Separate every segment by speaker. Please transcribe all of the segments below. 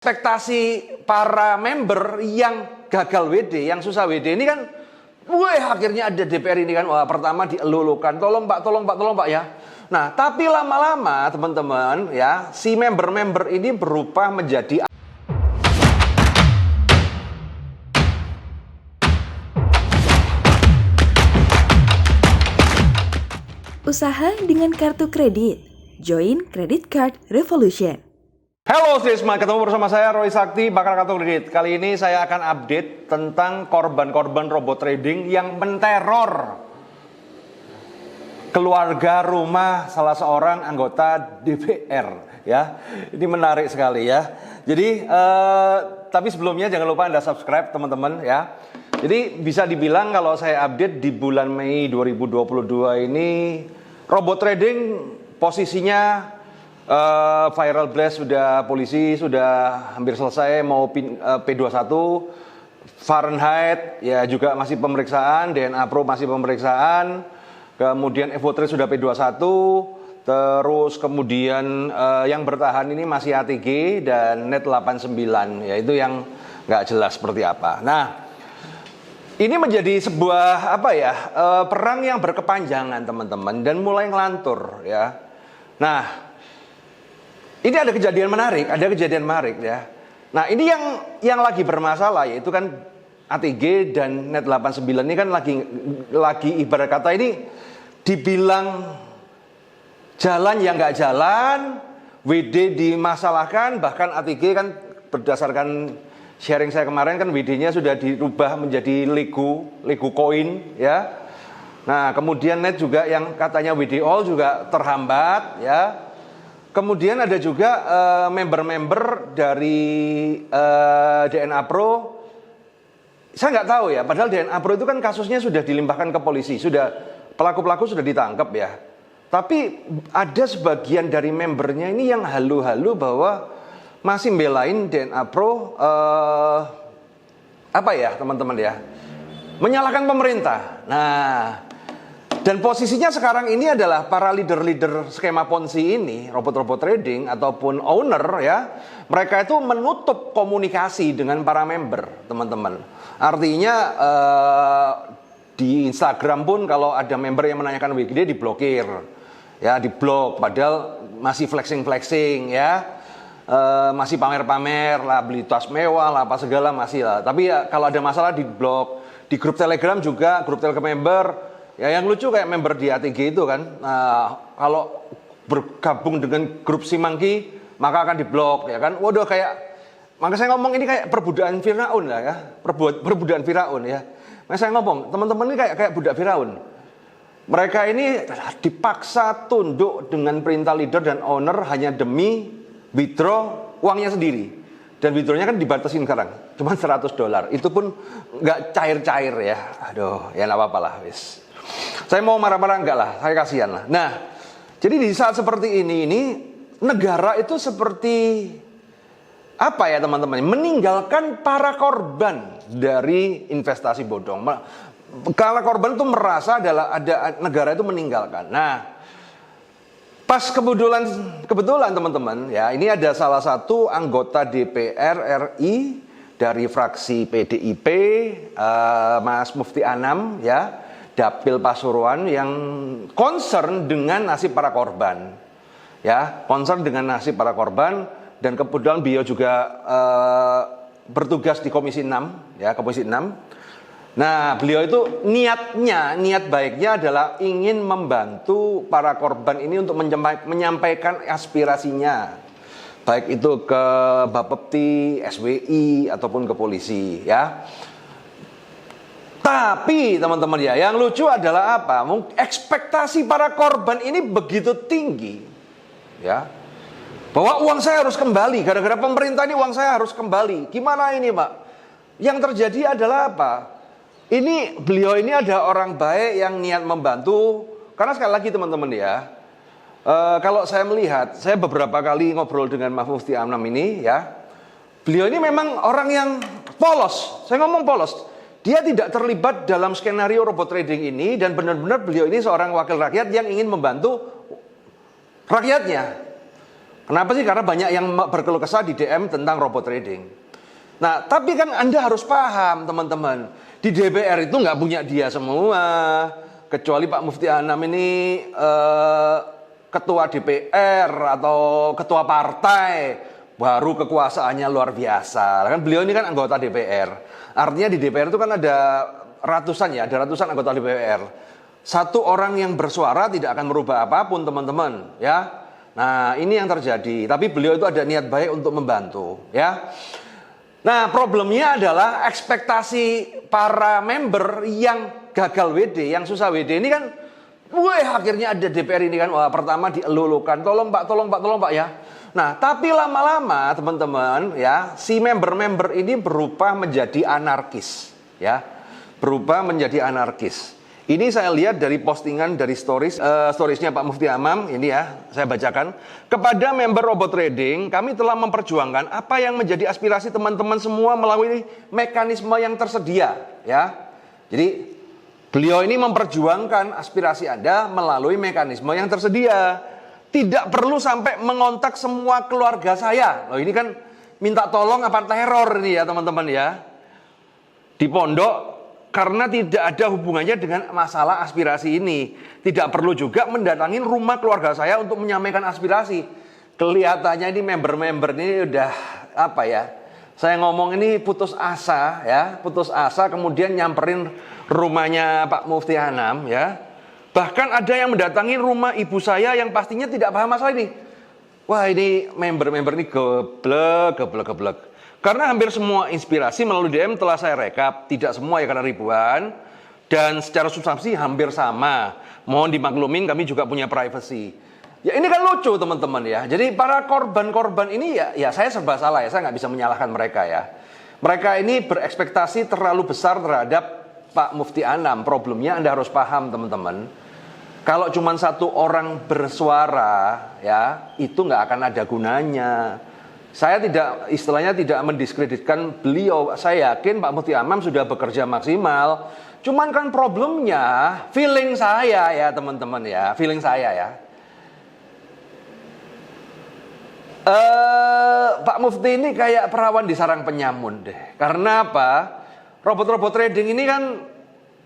Speaker 1: Ekspektasi para member yang gagal WD, yang susah WD ini kan, wah akhirnya ada DPR ini kan, wah pertama dielulukan, tolong Pak, tolong Pak, tolong Pak ya. Nah, tapi lama-lama teman-teman ya, si member-member ini berubah menjadi
Speaker 2: Usaha dengan kartu kredit. Join Credit Card Revolution.
Speaker 1: Halo Sisma, ketemu bersama saya Roy Sakti, bakal kartu kredit. Kali ini saya akan update tentang korban-korban robot trading yang menteror keluarga rumah salah seorang anggota DPR. Ya, ini menarik sekali ya. Jadi, tapi sebelumnya jangan lupa Anda subscribe teman-teman ya. Jadi bisa dibilang kalau saya update di bulan Mei 2022 ini robot trading posisinya viral blast sudah, polisi sudah hampir selesai, mau P21, Fahrenheit ya juga masih pemeriksaan, DNA Pro masih pemeriksaan, kemudian Evotrade sudah P21, terus kemudian yang bertahan ini masih ATG dan Net 89, yaitu yang nggak jelas seperti apa. Nah, ini menjadi sebuah perang yang berkepanjangan teman-teman dan mulai ngelantur ya. Nah, ini ada kejadian menarik ya. Nah, ini yang lagi bermasalah yaitu kan ATG dan Net 89 ini kan lagi ibarat kata ini dibilang jalan yang nggak jalan, WD dimasalahkan, bahkan ATG kan berdasarkan sharing saya kemarin kan WD-nya sudah dirubah menjadi Lego coin ya. Nah, kemudian Net juga yang katanya WD All juga terhambat ya. Kemudian ada juga member-member dari DNA Pro. Saya nggak tahu ya, padahal DNA Pro itu kan kasusnya sudah dilimpahkan ke polisi, sudah pelaku-pelaku sudah ditangkap ya. Tapi ada sebagian dari membernya ini yang halu-halu bahwa masih belain DNA Pro teman-teman ya, menyalahkan pemerintah. Nah, dan posisinya sekarang ini adalah para leader-leader skema Ponzi ini, robot-robot trading ataupun owner ya, mereka itu menutup komunikasi dengan para member, teman-teman. Artinya di Instagram pun kalau ada member yang menanyakan WD diblokir, ya diblok, padahal masih flexing ya. Masih pamer-pamer lah, beli tas mewah lah, apa segala masih lah. Tapi ya kalau ada masalah di blog, di grup Telegram juga, grup Telegram member. Ya yang lucu kayak member di ATG itu kan, kalau bergabung dengan grup Simangki maka akan diblok ya kan. Waduh maka saya ngomong ini kayak perbudakan Firaun lah ya, perbudakan Firaun ya. Nah saya ngomong teman-teman ini kayak budak Firaun. Mereka ini dipaksa tunduk dengan perintah leader dan owner hanya demi withdraw uangnya sendiri. Dan withdrawnya kan dibatasin sekarang, cuma $100. Itu pun nggak cair-cair ya. Aduh, ya nggak apa-apa lah, wis. Saya mau marah-marah enggak lah, saya kasihan lah. Nah, jadi di saat seperti ini negara itu seperti apa ya teman-teman? Meninggalkan para korban dari investasi bodong. Kalau korban itu merasa ada negara itu meninggalkan. Nah, pas kebetulan teman-teman ya, ini ada salah satu anggota DPR RI dari fraksi PDIP, Mas Mufti Anam ya, Dapil Pasuruan, yang concern dengan nasib para korban ya, concern dengan nasib para korban. Dan kebetulan beliau juga bertugas di Komisi 6 ya, Komisi 6. Nah, beliau itu niat baiknya adalah ingin membantu para korban ini untuk menyampaikan aspirasinya, baik itu ke Bapepti, SWI ataupun ke polisi ya. Tapi teman-teman ya, yang lucu adalah apa? Ekspektasi para korban ini begitu tinggi ya, bahwa uang saya harus kembali, gara-gara pemerintah ini uang saya harus kembali. Gimana ini Pak? Yang terjadi adalah apa? Ini beliau ini ada orang baik yang niat membantu. Karena sekali lagi teman-teman ya, kalau saya melihat, saya beberapa kali ngobrol dengan Mas Mufti Anam ini ya, beliau ini memang orang yang polos. Saya ngomong polos. Dia tidak terlibat dalam skenario robot trading ini, dan benar-benar beliau ini seorang wakil rakyat yang ingin membantu rakyatnya. Kenapa sih? Karena banyak yang berkeluh kesah di DM tentang robot trading. Nah, tapi kan Anda harus paham teman-teman, di DPR itu nggak punya dia semua, kecuali Pak Mufti Anam ini ketua DPR atau ketua partai, baru kekuasaannya luar biasa. Kan beliau ini kan anggota DPR. Artinya di DPR itu kan ada ratusan ya, ada ratusan anggota DPR. Satu orang yang bersuara tidak akan merubah apapun teman-teman ya. Nah, ini yang terjadi. Tapi beliau itu ada niat baik untuk membantu, ya. Nah, problemnya adalah ekspektasi para member yang gagal WD, yang susah WD ini kan, akhirnya ada DPR ini kan, wah pertama dielulukan, tolong Pak ya. Nah, tapi lama-lama teman-teman ya, si member-member ini berubah menjadi anarkis, ya, berubah menjadi anarkis. Ini saya lihat dari postingan dari storiesnya Pak Mufti Amam, ini ya, saya bacakan. Kepada member Robot Trading, kami telah memperjuangkan apa yang menjadi aspirasi teman-teman semua melalui mekanisme yang tersedia, ya. Jadi, beliau ini memperjuangkan aspirasi Anda melalui mekanisme yang tersedia. Tidak perlu sampai mengontak semua keluarga saya. Loh, ini kan minta tolong apa teror ini ya, teman-teman ya. Di pondok, karena tidak ada hubungannya dengan masalah aspirasi ini. Tidak perlu juga mendatangin rumah keluarga saya untuk menyampaikan aspirasi. Kelihatannya ini member-member ini udah apa ya? Saya ngomong ini putus asa ya, putus asa kemudian nyamperin rumahnya Pak Mufti Anam ya. Bahkan ada yang mendatangi rumah ibu saya yang pastinya tidak paham masalah ini. Wah, ini member-member ini geblek. Karena hampir semua inspirasi melalui DM telah saya rekap, tidak semua ya karena ribuan, dan secara substansi hampir sama. Mohon dimaklumin, kami juga punya privacy. Ya ini kan lucu teman-teman ya. Jadi para korban-korban ini ya saya serba salah ya, saya nggak bisa menyalahkan mereka ya. Mereka ini berekspektasi terlalu besar terhadap Pak Mufti Anam. Problemnya Anda harus paham teman-teman. Kalau cuma satu orang bersuara ya, itu nggak akan ada gunanya. Saya istilahnya tidak mendiskreditkan beliau. Saya yakin Pak Mufti Amam sudah bekerja maksimal. Cuman kan problemnya feeling saya ya teman-teman ya, feeling saya ya. Pak Mufti ini kayak perawan di sarang penyamun deh. Karena apa? Robot-robot trading ini kan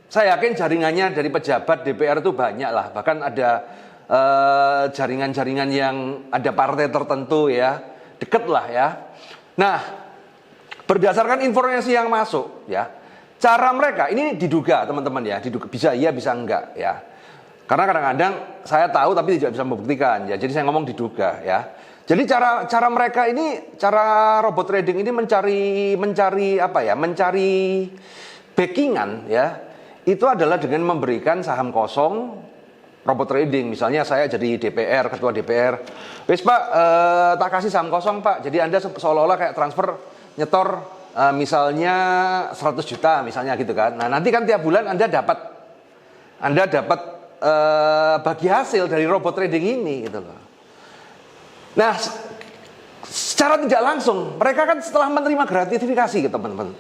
Speaker 1: saya yakin jaringannya dari pejabat DPR itu banyak lah. Bahkan ada jaringan-jaringan yang ada partai tertentu ya. Deket lah ya. Nah, berdasarkan informasi yang masuk ya, cara mereka ini diduga teman-teman ya, diduga, bisa iya bisa enggak ya. Karena kadang-kadang saya tahu tapi tidak bisa membuktikan ya. Jadi saya ngomong diduga ya. Jadi cara mereka ini, cara robot trading ini mencari apa ya? Mencari backingan ya. Itu adalah dengan memberikan saham kosong robot trading. Misalnya saya jadi DPR, ketua DPR. Wes Pak, tak kasih saham kosong Pak. Jadi Anda seolah-olah kayak transfer nyetor misalnya 100 juta misalnya gitu kan. Nah nanti kan tiap bulan Anda dapat bagi hasil dari robot trading ini gitu loh. Nah secara tidak langsung mereka kan setelah menerima gratifikasi gitu teman-teman,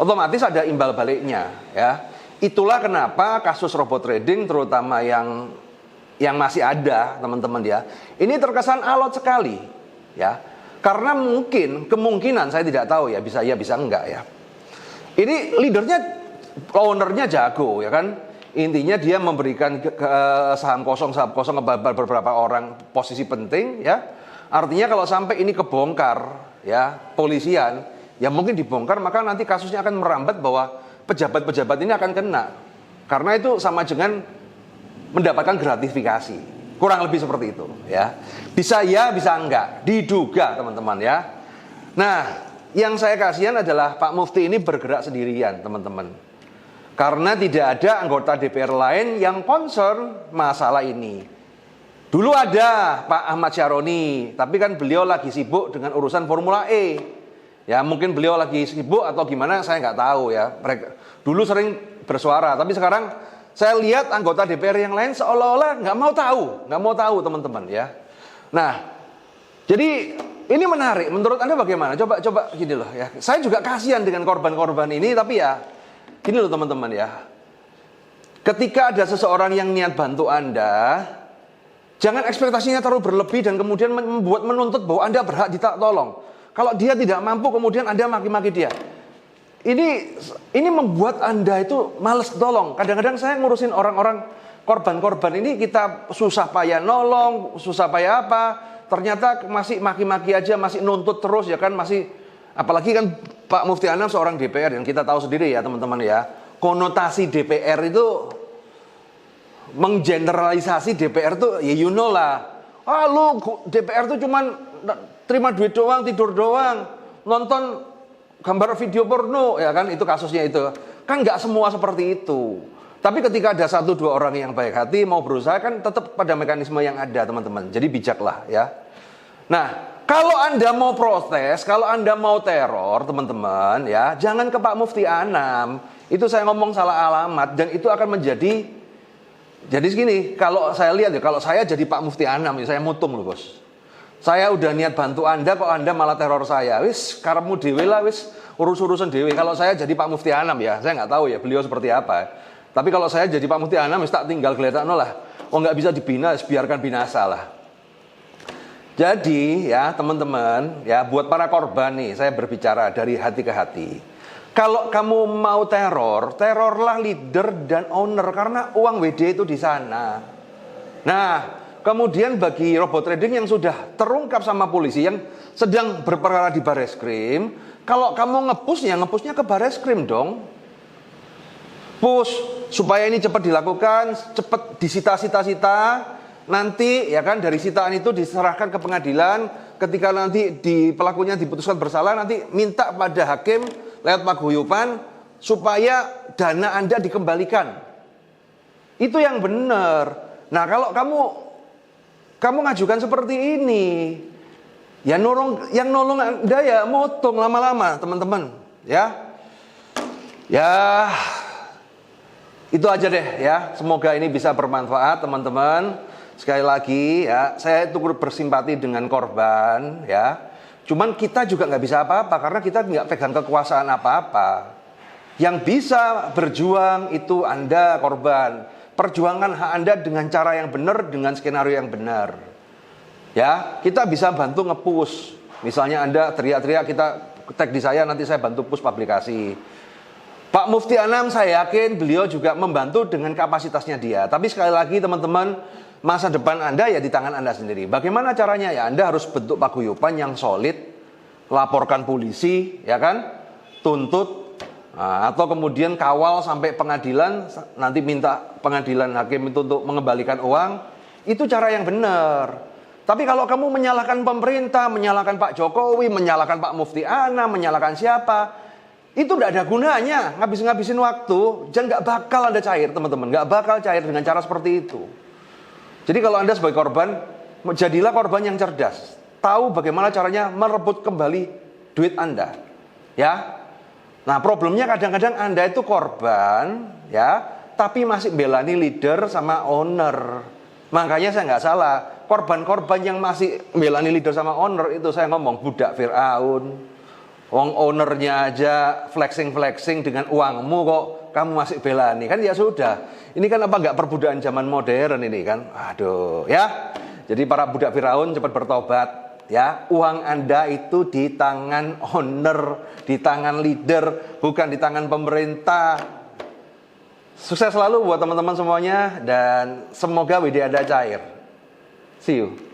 Speaker 1: otomatis ada imbal baliknya ya. Itulah kenapa kasus robot trading terutama yang masih ada teman-teman ya, ini terkesan alot sekali ya, karena kemungkinan saya tidak tahu ya, bisa enggak ya. Ini leadernya, ownernya jago ya kan, intinya dia memberikan saham kosong ke beberapa orang posisi penting ya. Artinya kalau sampai ini kebongkar ya polisian, ya mungkin dibongkar maka nanti kasusnya akan merambat bahwa pejabat-pejabat ini akan kena, karena itu sama dengan mendapatkan gratifikasi, kurang lebih seperti itu ya. Bisa ya, bisa enggak, diduga teman-teman ya. Nah, yang saya kasihan adalah Pak Mufti ini bergerak sendirian teman-teman, karena tidak ada anggota DPR lain yang concern masalah ini. Dulu ada Pak Ahmad Syaroni, tapi kan beliau lagi sibuk dengan urusan Formula E ya, mungkin beliau lagi sibuk atau gimana saya nggak tahu ya. Mereka dulu sering bersuara, tapi sekarang saya lihat anggota DPR yang lain seolah-olah nggak mau tahu teman-teman ya. Nah, jadi ini menarik. Menurut Anda bagaimana? Coba gini loh ya. Saya juga kasihan dengan korban-korban ini, tapi ya gini loh teman-teman ya. Ketika ada seseorang yang niat bantu Anda, Jangan ekspektasinya terlalu berlebih dan kemudian membuat menuntut bahwa Anda berhak ditolong. Kalau dia tidak mampu kemudian Anda maki-maki dia. Ini membuat Anda itu males tolong. Kadang-kadang saya ngurusin orang-orang korban-korban ini, kita susah payah nolong, susah payah apa, ternyata masih maki-maki aja, masih nuntut terus ya kan, masih apalagi kan Pak Mufti Anam seorang DPR yang kita tahu sendiri ya teman-teman ya. Konotasi DPR itu menggeneralisasi DPR tuh ya you know lah. Ah lu DPR tuh cuman terima duit doang, tidur doang, nonton gambar video porno ya kan, itu kasusnya itu. Kan nggak semua seperti itu. Tapi ketika ada 1-2 orang yang baik hati mau berusaha kan tetap pada mekanisme yang ada teman-teman. Jadi bijaklah ya. Nah, kalau Anda mau protes, kalau Anda mau teror teman-teman ya, jangan ke Pak Mufti Anam. Itu saya ngomong salah alamat dan itu akan menjadi jadi segini, kalau saya lihat ya, kalau saya jadi Pak Mufti Anam, ya saya mutung loh bos. Saya udah niat bantu Anda, kok Anda malah teror saya. Wis, karepmu dewe lah, wis urus-urusan dewe. Kalau saya jadi Pak Mufti Anam ya, saya nggak tahu ya beliau seperti apa. Tapi kalau saya jadi Pak Mufti Anam, wis tak tinggal geletakno lah. Oh nggak bisa dibina, biarkan binasa lah. Jadi ya teman-teman, ya buat para korban nih, saya berbicara dari hati ke hati. Kalau kamu mau teror, terorlah leader dan owner karena uang WD itu di sana. Nah, kemudian bagi robot trading yang sudah terungkap sama polisi yang sedang berperkara di Bareskrim, kalau kamu ngepusnya ke Bareskrim dong. Push supaya ini cepat dilakukan, cepat disita-sita-sita. Nanti ya kan dari sitaan itu diserahkan ke pengadilan. Ketika nanti pelakunya diputuskan bersalah, nanti minta pada hakim lewat paguyuban supaya dana Anda dikembalikan. Itu yang benar. Nah, kalau kamu ngajukan seperti ini, ya yang nolong Anda ya motong lama-lama, teman-teman, ya. Ya. Itu aja deh ya. Semoga ini bisa bermanfaat, teman-teman. Sekali lagi ya, saya turut bersimpati dengan korban ya. Cuman kita juga nggak bisa apa-apa karena kita nggak pegang kekuasaan apa-apa. Yang bisa berjuang itu Anda korban. Perjuangkan hak Anda dengan cara yang benar, dengan skenario yang benar. Ya, kita bisa bantu nge-push. Misalnya Anda teriak-teriak, kita tag di saya, nanti saya bantu push publikasi. Pak Mufti Anam saya yakin beliau juga membantu dengan kapasitasnya dia. Tapi sekali lagi teman-teman, masa depan Anda ya di tangan Anda sendiri. Bagaimana caranya ya? Anda harus bentuk paguyuban yang solid, laporkan polisi, ya kan? Tuntut, atau kemudian kawal sampai pengadilan, nanti minta pengadilan hakim itu untuk mengembalikan uang. Itu cara yang benar. Tapi kalau kamu menyalahkan pemerintah, menyalahkan Pak Jokowi, menyalahkan Pak Mufti Anam, menyalahkan siapa, itu tidak ada gunanya, ngabisin waktu, dan nggak bakal Anda cair, teman-teman. Nggak bakal cair dengan cara seperti itu. Jadi kalau Anda sebagai korban, jadilah korban yang cerdas. Tahu bagaimana caranya merebut kembali duit Anda. Ya. Nah, problemnya kadang-kadang Anda itu korban, ya, tapi masih belani leader sama owner. Makanya saya nggak salah. Korban-korban yang masih belani leader sama owner itu saya ngomong budak Fir'aun. Wong ownernya aja flexing dengan uangmu kok kamu masih belani, kan ya sudah. Ini kan apa nggak perbudakan zaman modern ini kan? Aduh ya. Jadi para budak Firaun cepat bertobat ya. Uang Anda itu di tangan owner, di tangan leader, bukan di tangan pemerintah. Sukses selalu buat teman-teman semuanya dan semoga WD Anda cair. See you.